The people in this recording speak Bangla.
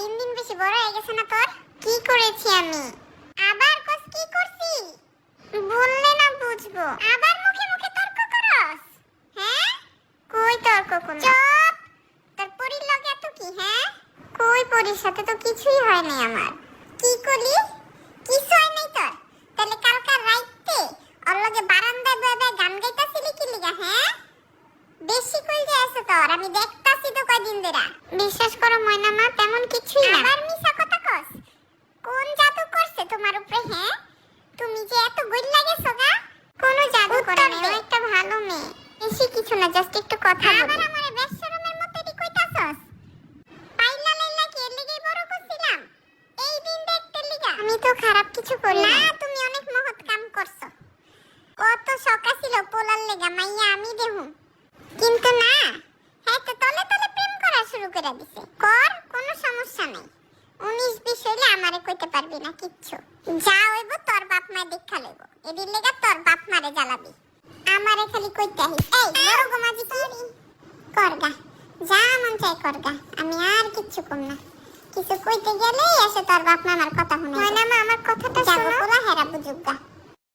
দিন দিন বেশি বড় হয়ে গেছে না তোর? কি করেছি আমি? আবার কস কি করছি? বললে না বুঝবো। আবার মুখে মুখে তর্ক করস? হ্যাঁ? কই তর্ক কোন? চুপ! তোর পরির লগে এত কি হ্যাঁ? কই পরির সাথে তো কিছুই হয়নি আমার। কি কলি? কিছু হয় নাই তোর? তাহলে কালকার রাইতে ওর লগে বারান্দায় বসে গান গাইতাছিলি কি লিগা হ্যাঁ? বেশি কই যাইছে তোর, আমি দেখতাছি তো কয়দিন ধরে। বিশ্বাস করো ময়না মা, তেমন কিছুই না। আবার মিছা কথা কস? কোন জাদু করছে তোমার উপরে হ্যাঁ? তুমি যে এত গইল্লা গেছো গা? কোন জাদু করে নাই, ও একটা ভালো মেয়ে। বেশি কিছু না, জাস্ট একটু কথা বলি। আবার আমারে বেশরমের মতো দি কইতাছস? পাইলা লাইলা কি এর লাগেই বড় করছিলাম? এই দিন দেখতে লিগা? আমি তো খারাপ কিছু করি না। তুমি অনেক মহৎ কাম করছো। কত শখ ছিল পোলার লেগা মাইয়া আমি দেহু, কিন্তু না, হ্যাঁ তো তলে তলে প্রেম করা শুরু করে দিছে। কর, কোনো সমস্যা নাই। 19-20 হইলে আমারে কইতে পারবি না কিচ্ছু। যা হইব তোর বাপ মা দেখা লইব। এদির লেগা তোর বাপ মারে জ্বালাবি, আমারে খালি কইতে আহিস। এই বড় গোমাজি কি করগা, যা মন চাই করগা, আমি আর কিচ্ছু কম না। কিছু কইতে গেলেই এসে তোর বাপ মা আমার কথা শুনে। হয় না মা, আমার কথাটা শোনো। পোলা হেরা বুঝুগা।